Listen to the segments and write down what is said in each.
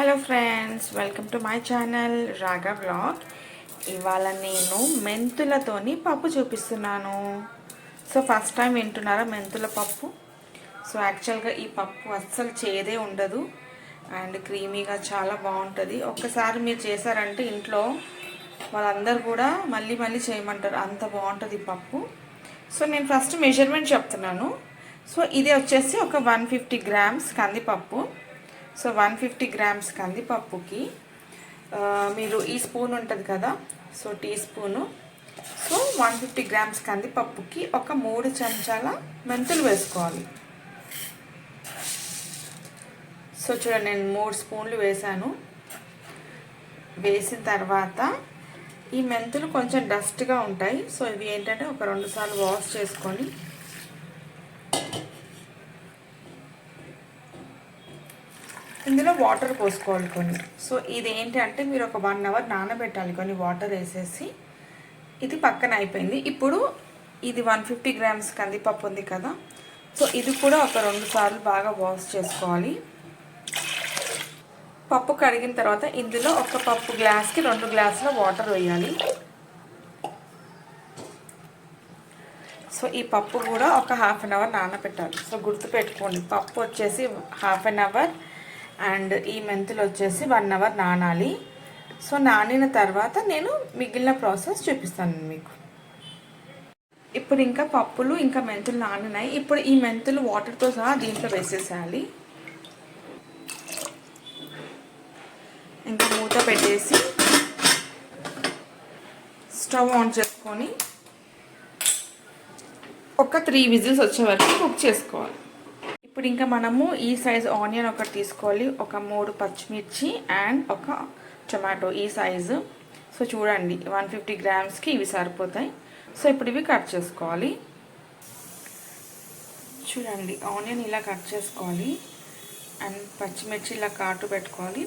Hello friends, welcome to my channel రాగా blog. ఇవాళ నేను మెంతులతోని పప్పు చూపిస్తున్నాను. సో ఫస్ట్ టైం వింటున్నారా మెంతుల పప్పు? సో యాక్చువల్గా ఈ పప్పు అస్సలు చేదే ఉండదు అండ్ క్రీమీగా చాలా బాగుంటుంది. ఒక్కసారి మీరు చేశారంటే ఇంట్లో వాళ్ళందరూ కూడా మళ్ళీ మళ్ళీ చేయమంటారు, అంత బాగుంటుంది ఈ పప్పు. సో నేను ఫస్ట్ మెజర్మెంట్ చెప్తున్నాను. సో ఇది వచ్చేసి ఒక 150 గ్రామ్స్ కందిపప్పు. సో 150 గ్రామ్స్ కందిపప్పుకి మీరు ఈ స్పూన్ ఉంటుంది కదా, so teaspoon. So 150 grams కందిపప్పుకి ఒక 3 చెంచాల మెంతులు వేసుకోవాలి. సో చూడండి, నేను 3 స్పూన్లు వేసాను. వేసిన తర్వాత ఈ మెంతులు కొంచెం డస్ట్గా ఉంటాయి. సో ఇవి ఏంటంటే ఒక 2 సార్లు వాష్ చేసుకొని ఇందులో వాటర్ పోసుకోవాలి కొన్ని. సో ఇది ఏంటంటే మీరు ఒక 1 అవర్ నానబెట్టాలి కొన్ని వాటర్ వేసేసి. ఇది పక్కన అయిపోయింది. ఇప్పుడు ఇది 150 గ్రామ్స్ కందిపప్పు ఉంది కదా, సో ఇది కూడా ఒక 2 సార్లు బాగా వాష్ చేసుకోవాలి. పప్పు కడిగిన తర్వాత ఇందులో ఒక పప్పు గ్లాస్కి 2 గ్లాసుల వాటర్ వేయాలి. సో ఈ పప్పు కూడా ఒక హాఫ్ అన్ అవర్ నానబెట్టాలి. సో గుర్తుపెట్టుకోండి, పప్పు వచ్చేసి హాఫ్ అన్ అవర్ అండ్ ఈ మెంతులు వచ్చేసి 1 అవర్ నానాలి. సో నానిన తర్వాత నేను మిగిలిన ప్రాసెస్ చూపిస్తాను మీకు. ఇప్పుడు ఇంకా పప్పులు ఇంకా మెంతులు నానినాయి. ఇప్పుడు ఈ మెంతులు వాటర్తో సహా దీంట్లో వేసేసేయాలి. ఇంకా మూత పెట్టేసి స్టవ్ ఆన్ చేసుకొని ఒక 3 విజిల్స్ వచ్చే వరకు కుక్ చేసుకోవాలి. ఇప్పుడు ఇంకా మనము ఈ సైజు ఆనియన్ ఒకటి తీసుకోవాలి, ఒక 3 పచ్చిమిర్చి అండ్ ఒక టొమాటో ఈ సైజు. సో చూడండి, 150 గ్రామ్స్కి ఇవి సరిపోతాయి. సో ఇప్పుడు ఇవి కట్ చేసుకోవాలి. చూడండి, ఆనియన్ ఇలా కట్ చేసుకోవాలి అండ్ పచ్చిమిర్చి ఇలా కాటు పెట్టుకోవాలి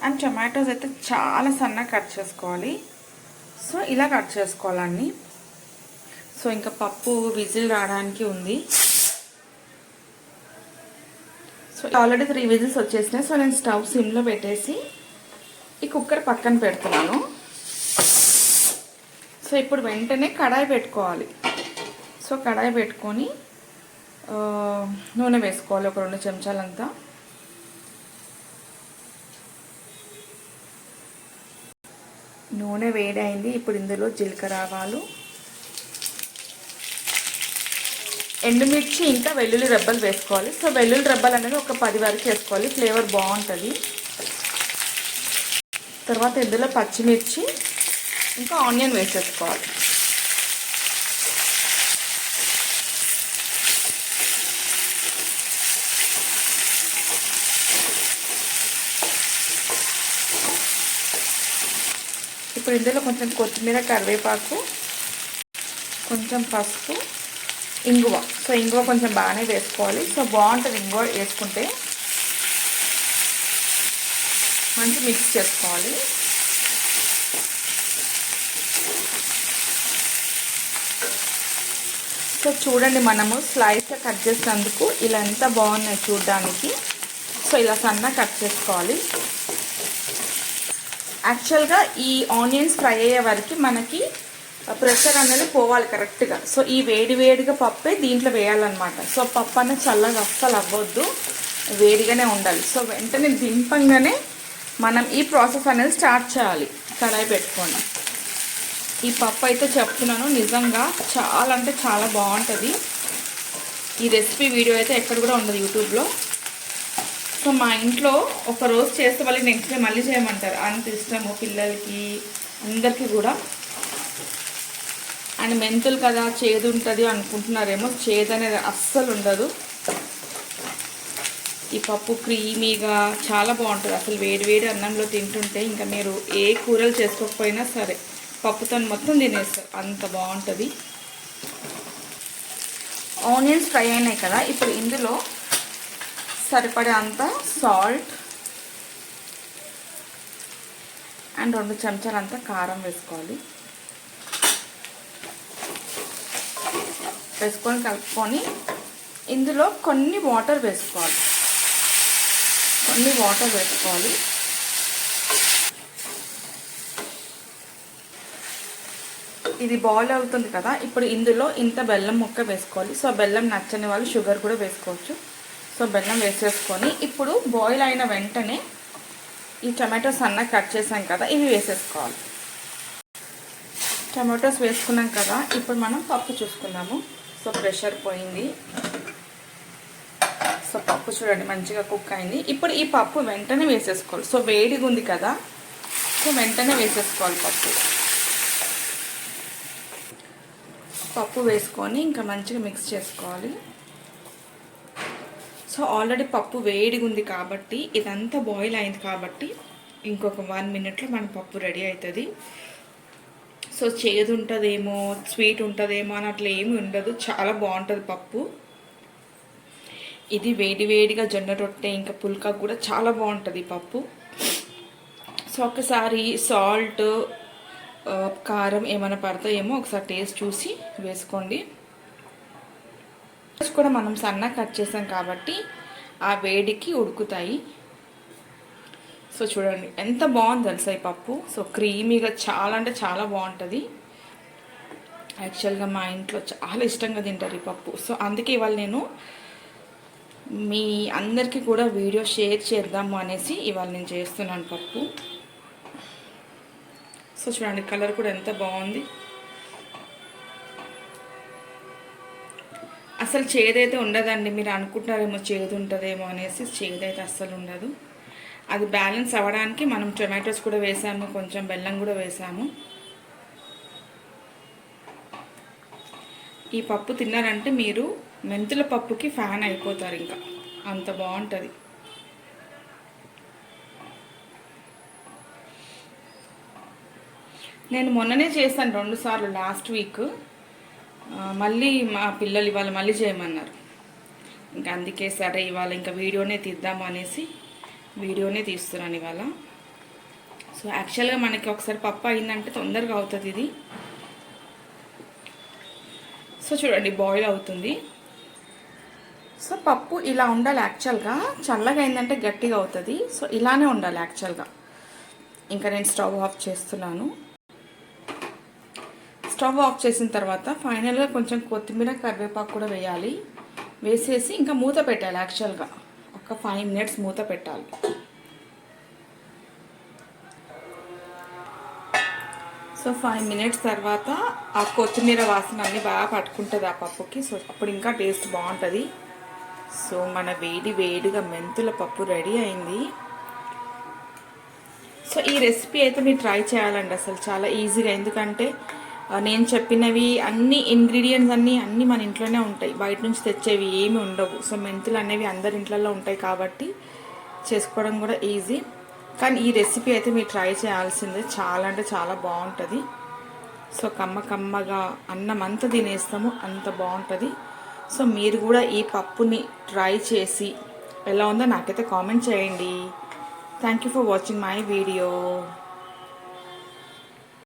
అండ్ టొమాటోస్ అయితే చాలా సన్నగా కట్ చేసుకోవాలి. సో ఇలా కట్ చేసుకోవాలన్నీ. సో ఇంకా పప్పు విజిల్ రావడానికి ఉంది. సో ఆల్రెడీ 3 విజిల్స్ వచ్చేసినాయి. సో నేను స్టవ్ సిమ్లో పెట్టేసి ఈ కుక్కర్ పక్కన పెడుతున్నాను. సో ఇప్పుడు వెంటనే కడాయి పెట్టుకోవాలి. సో కడాయి పెట్టుకొని నూనె వేసుకోవాలి, ఒక 2 చెంచాలంతా. నూనె వేడైంది. ఇప్పుడు ఇందులో జీలకర్ర ఆవాలు, ఎండుమిర్చి ఇంకా వెల్లుల్లి రెబ్బలు వేసుకోవాలి. సో వెల్లుల్లి రెబ్బలు అనేది ఒక 10 వరకు వేసుకోవాలి, ఫ్లేవర్ బాగుంటుంది. తర్వాత ఇందులో పచ్చిమిర్చి ఇంకా ఆనియన్ వేసేసుకోవాలి. ఇప్పుడు ఇందులో కొంచెం కొత్తిమీర, కరివేపాకు, కొంచెం పసుపు, ఇంగువ. సో ఇంగువ కొంచెం బాగానే వేసుకోవాలి. సో బాగుంటుంది ఇంగువ వేసుకుంటే. మంచి మిక్స్ చేసుకోవాలి. సో చూడండి, మనము స్లైస్గా కట్ చేసినందుకు ఇలా ఎంత బాగున్నాయి చూడడానికి. సో ఇలా సన్నగా కట్ చేసుకోవాలి. యాక్చువల్గా ఈ ఆనియన్స్ ఫ్రై అయ్యే వరకు మనకి ప్రెషర్ అనేది పోవాలి కరెక్ట్గా. సో ఈ వేడిగా పప్పే దీంట్లో వేయాలన్నమాట. సో పప్పు అనేది చల్లగా అస్సలు అవ్వద్దు, వేడిగానే ఉండాలి. సో వెంటనే దింపంగానే మనం ఈ ప్రాసెస్ అనేది స్టార్ట్ చేయాలి కడాయి పెట్టుకొని. ఈ పప్పు అయితే చెప్తున్నాను, నిజంగా చాలా అంటే చాలా బాగుంటుంది. ఈ రెసిపీ వీడియో అయితే ఎక్కడ కూడా ఉండదు యూట్యూబ్లో. సో మా ఇంట్లో ఒక రోజు చేస్తే మళ్ళీ నెక్స్ట్ డే మళ్ళీ చేయమంటారు, అంత ఇష్టము పిల్లలకి అందరికీ కూడా. అండ్ మెంతులు కదా చేదు ఉంటుంది అనుకుంటున్నారేమో, చేదు అనేది అస్సలు ఉండదు. ఈ పప్పు క్రీమీగా చాలా బాగుంటుంది. అసలు వేడి అన్నంలో తింటుంటే ఇంకా మీరు ఏ కూరలు చేసుకోకపోయినా సరే పప్పుతో మొత్తం తినేస్తారు, అంత బాగుంటుంది. ఆనియన్స్ ఫ్రై అయినాయి కదా, ఇప్పుడు ఇందులో సరిపడే అంత సాల్ట్ అండ్ 2 చెంచాలంత కారం వేసుకోవాలి. వేసుకొని కలుపుకొని ఇందులో కొన్ని వాటర్ వేసుకోవాలి. ఇది బాయిల్ అవుతుంది కదా, ఇప్పుడు ఇందులో ఇంత బెల్లం ముక్క వేసుకోవాలి. సో బెల్లం నచ్చని వాళ్ళు షుగర్ కూడా వేసుకోవచ్చు. సో బెల్లం వేసేసుకొని ఇప్పుడు బాయిల్ అయిన వెంటనే ఈ టమాటోస్ అన్న కట్ చేసాం కదా, ఇవి వేసేసుకోవాలి. టమాటోస్ వేసుకున్నాం కదా, ఇప్పుడు మనం పప్పు చూసుకుందాము. సో ప్రెషర్ పోయింది. సో పప్పు చూడండి మంచిగా కుక్ అయింది. ఇప్పుడు ఈ పప్పు వెంటనే వేసేసుకోవాలి. సో వేడిగా ఉంది కదా, సో వెంటనే వేసేసుకోవాలి పప్పు వేసుకొని ఇంకా మంచిగా మిక్స్ చేసుకోవాలి. సో ఆల్రెడీ పప్పు వేడిగా ఉంది కాబట్టి, ఇదంతా బాయిల్ అయింది కాబట్టి ఇంకొక 1 మినిట్లో మన పప్పు రెడీ అవుతుంది. సో చేదు ఉంటుందేమో, స్వీట్ ఉంటుందేమో అని అట్లా ఏమి ఉండదు, చాలా బాగుంటుంది పప్పు. ఇది వేడివేడిగా జొన్న రొట్టె ఇంకా పుల్కా కూడా చాలా బాగుంటుంది పప్పు. సో ఒకసారి సాల్ట్ కారం ఏమైనా పడతాయేమో ఒకసారి టేస్ట్ చూసి వేసుకోండి. కూడా మనం సన్నగా కట్ చేసాం కాబట్టి ఆ వేడికి ఉడుకుతాయి. సో చూడండి ఎంత బాగుంది తెలుసా ఈ పప్పు. సో క్రీమీగా చాలా అంటే చాలా బాగుంటుంది. యాక్చువల్గా మా ఇంట్లో చాలా ఇష్టంగా తింటారు ఈ పప్పు. సో అందుకే ఇవాళ నేను మీ అందరికీ కూడా వీడియో షేర్ చేద్దాము అనేసి ఇవాళ నేను చేస్తున్నాను పప్పు. సో చూడండి కలర్ కూడా ఎంత బాగుంది. అసలు చేదైతే ఉండదండి. మీరు అనుకుంటారేమో చేదు ఉంటుందేమో అనేసి, చేదైతే అస్సలు ఉండదు. అది బ్యాలెన్స్ అవ్వడానికి మనం టొమాటోస్ కూడా వేసాము, కొంచెం బెల్లం కూడా వేసాము. ఈ పప్పు తిన్నారంటే మీరు మెంతుల పప్పుకి ఫ్యాన్ అయిపోతారు, ఇంకా అంత బాగుంటుంది. నేను మొన్ననే చేశాను 2 సార్లు లాస్ట్ వీక్. మళ్ళీ మా పిల్లలు ఇవాళ మళ్ళీ చేయమన్నారు. ఇంకా అందుకే సరే ఇవాళ ఇంకా వీడియోనే తీద్దాము అనేసి వీడియోనే తీస్తున్నాను ఇవాళ. సో యాక్చువల్గా మనకి ఒకసారి పప్పు అయిందంటే తొందరగా అవుతుంది ఇది. సో చూడండి బాయిల్ అవుతుంది. సో పప్పు ఇలా ఉండాలి యాక్చువల్గా. చల్లగా అయిందంటే గట్టిగా అవుతుంది. సో ఇలానే ఉండాలి యాక్చువల్గా. ఇంకా నేను స్టవ్ ఆఫ్ చేస్తున్నాను. స్టవ్ ఆఫ్ చేసిన తర్వాత ఫైనల్గా కొంచెం కొత్తిమీర కరివేపాకు కూడా వేయాలి. వేసేసి ఇంకా మూత పెట్టాలి. యాక్చువల్గా ఒక 5 మినిట్స్ మూత పెట్టాలి. సో 5 మినిట్స్ తర్వాత ఆ కొత్తిమీర వాసన అన్నీ బాగా పట్టుకుంటుంది ఆ పప్పుకి. సో అప్పుడు ఇంకా టేస్ట్ బాగుంటుంది. సో మన వేడిగా మెంతుల పప్పు రెడీ అయింది. సో ఈ రెసిపీ అయితే మీరు ట్రై చేయాలండి, అసలు చాలా ఈజీగా. ఎందుకంటే నేను చెప్పినవి అన్ని ఇంగ్రీడియంట్స్ అన్నీ మన ఇంట్లోనే ఉంటాయి, బయట నుంచి తెచ్చేవి ఏమి ఉండవు. సో మెంతులు అనేవి అందరి ఇంట్లలో ఉంటాయి కాబట్టి చేసుకోవడం కూడా ఈజీ. కానీ ఈ రెసిపీ అయితే మీరు ట్రై చేయాల్సిందే, చాలా అంటే చాలా బాగుంటుంది. సో కమ్మగా అన్నం అంతా తినేస్తాము, అంత బాగుంటుంది. సో మీరు కూడా ఈ పప్పుని ట్రై చేసి ఎలా ఉందో నాకైతే కామెంట్ చేయండి. Thank you for watching my video.